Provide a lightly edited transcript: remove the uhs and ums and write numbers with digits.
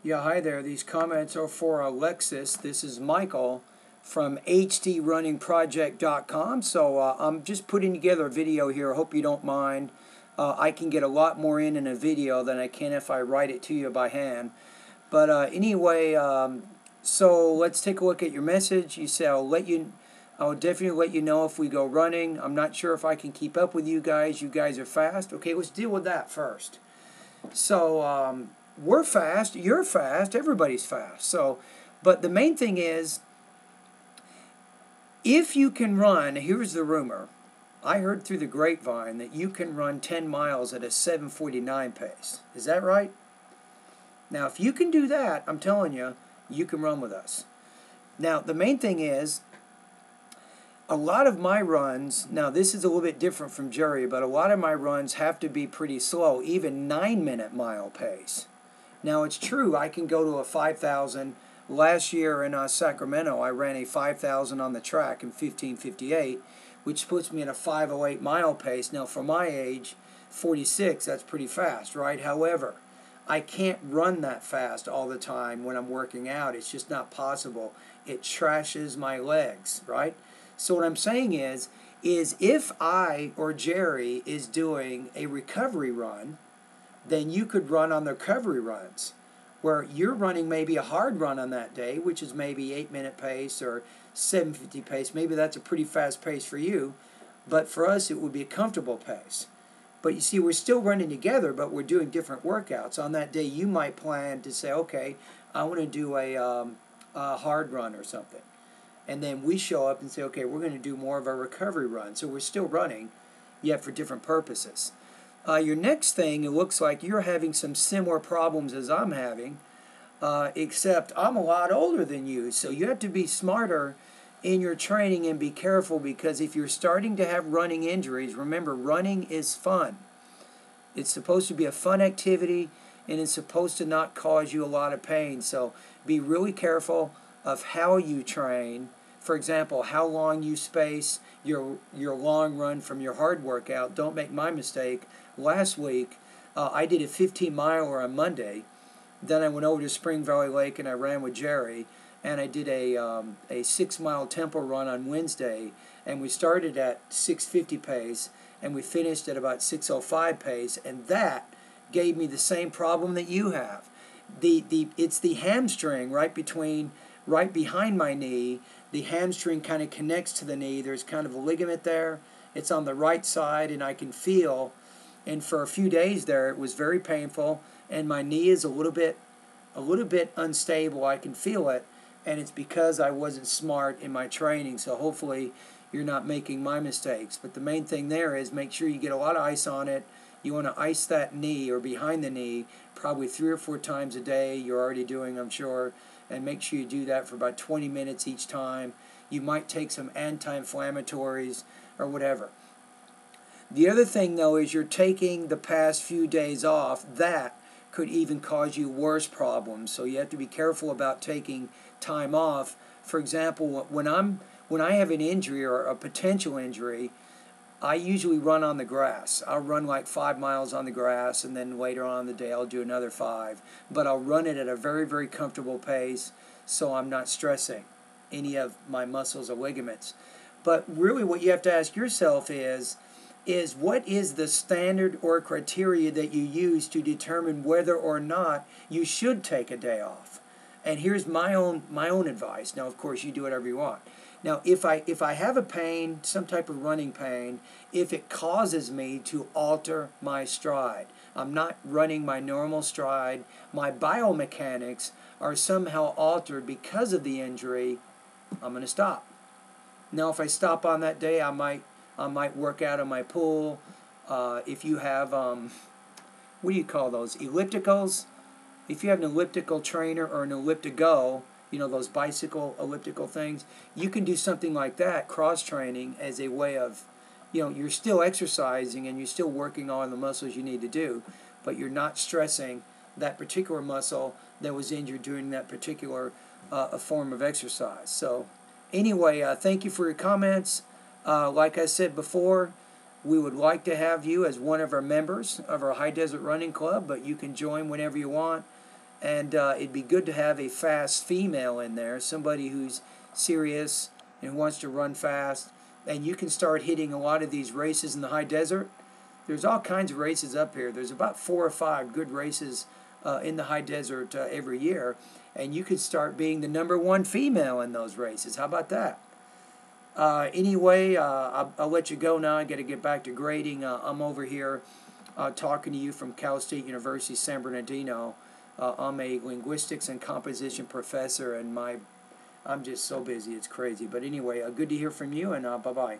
Yeah, hi there. These comments are for Alexis. This is Michael from hdrunningproject.com. So I'm just putting together a video here. I hope you don't mind. I can get a lot more in a video than I can if I write it to you by hand. But anyway, so let's take a look at your message. You say I'll definitely let you know if we go running. I'm not sure if I can keep up with you guys. You guys are fast. Okay, let's deal with that first. So we're fast, you're fast, everybody's fast. So, but the main thing is, if you can run, here's the rumor. I heard through the grapevine that you can run 10 miles at a 7:49 pace. Is that right? Now, if you can do that, I'm telling you, you can run with us. Now, the main thing is, a lot of my runs, now this is a little bit different from Jerry, but a lot of my runs have to be pretty slow, even 9-minute mile pace. Now it's true, I can go to a 5,000. Last year in Sacramento, I ran a 5,000 on the track in 15:58, which puts me at a 5:08 mile pace. Now for my age, 46, that's pretty fast, right? However, I can't run that fast all the time when I'm working out. It's just not possible. It trashes my legs, right? So what I'm saying is if I or Jerry is doing a recovery run, then you could run on the recovery runs, where you're running maybe a hard run on that day, which is maybe 8-minute pace or 7:50 pace. Maybe that's a pretty fast pace for you, but for us it would be a comfortable pace. But you see, we're still running together, but we're doing different workouts. On that day, you might plan to say, okay, I want to do a hard run or something. And then we show up and say, okay, we're going to do more of a recovery run. So we're still running, yet for different purposes. Your next thing, it looks like you're having some similar problems as I'm having, except I'm a lot older than you. So you have to be smarter in your training and be careful, because if you're starting to have running injuries, remember, running is fun. It's supposed to be a fun activity, and it's supposed to not cause you a lot of pain. So be really careful of how you train. For example, how long you space your long run from your hard workout. Don't make my mistake. Last week, I did a 15-miler on Monday. Then I went over to Spring Valley Lake and I ran with Jerry. And I did a 6-mile tempo run on Wednesday. And we started at 6:50 pace and we finished at about 6:05 pace. And that gave me the same problem that you have. It's the hamstring right behind my knee. The hamstring kind of connects to the knee. There's kind of a ligament there. It's on the right side, and I can feel. And for a few days there, it was very painful, and my knee is a little bit unstable. I can feel it, and it's because I wasn't smart in my training. So hopefully, you're not making my mistakes. But the main thing there is make sure you get a lot of ice on it. You want to ice that knee or behind the knee probably 3 or 4 times a day. You're already doing, I'm sure. And make sure you do that for about 20 minutes each time. You might take some anti-inflammatories or whatever. The other thing, though, is you're taking the past few days off. That could even cause you worse problems. So you have to be careful about taking time off. For example, when I have an injury or a potential injury, I usually run on the grass. I'll run like 5 miles on the grass, and then later on in the day I'll do another 5. But I'll run it at a very, very comfortable pace, so I'm not stressing any of my muscles or ligaments. But really what you have to ask yourself is what is the standard or criteria that you use to determine whether or not you should take a day off? And here's my own advice. Now, of course, you do whatever you want. Now, if I have a pain, some type of running pain, if it causes me to alter my stride, I'm not running my normal stride, my biomechanics are somehow altered because of the injury, I'm going to stop. Now, if I stop on that day, I might work out in my pool. If you have, what do you call those, ellipticals? If you have an elliptical trainer or an elliptigo, those bicycle elliptical things, you can do something like that, cross-training, as a way of, you're still exercising and you're still working on the muscles you need to do, but you're not stressing that particular muscle that was injured during that particular form of exercise. So anyway, thank you for your comments. Like I said before, we would like to have you as one of our members of our High Desert Running Club, but you can join whenever you want. And it'd be good to have a fast female in there, somebody who's serious and wants to run fast. And you can start hitting a lot of these races in the high desert. There's all kinds of races up here. There's about 4 or 5 good races in the high desert every year. And you could start being the #1 female in those races. How about that? Anyway, I'll let you go now. I got to get back to grading. I'm over here talking to you from Cal State University, San Bernardino. I'm a linguistics and composition professor, and I'm just so busy, it's crazy. But anyway, good to hear from you, and bye-bye.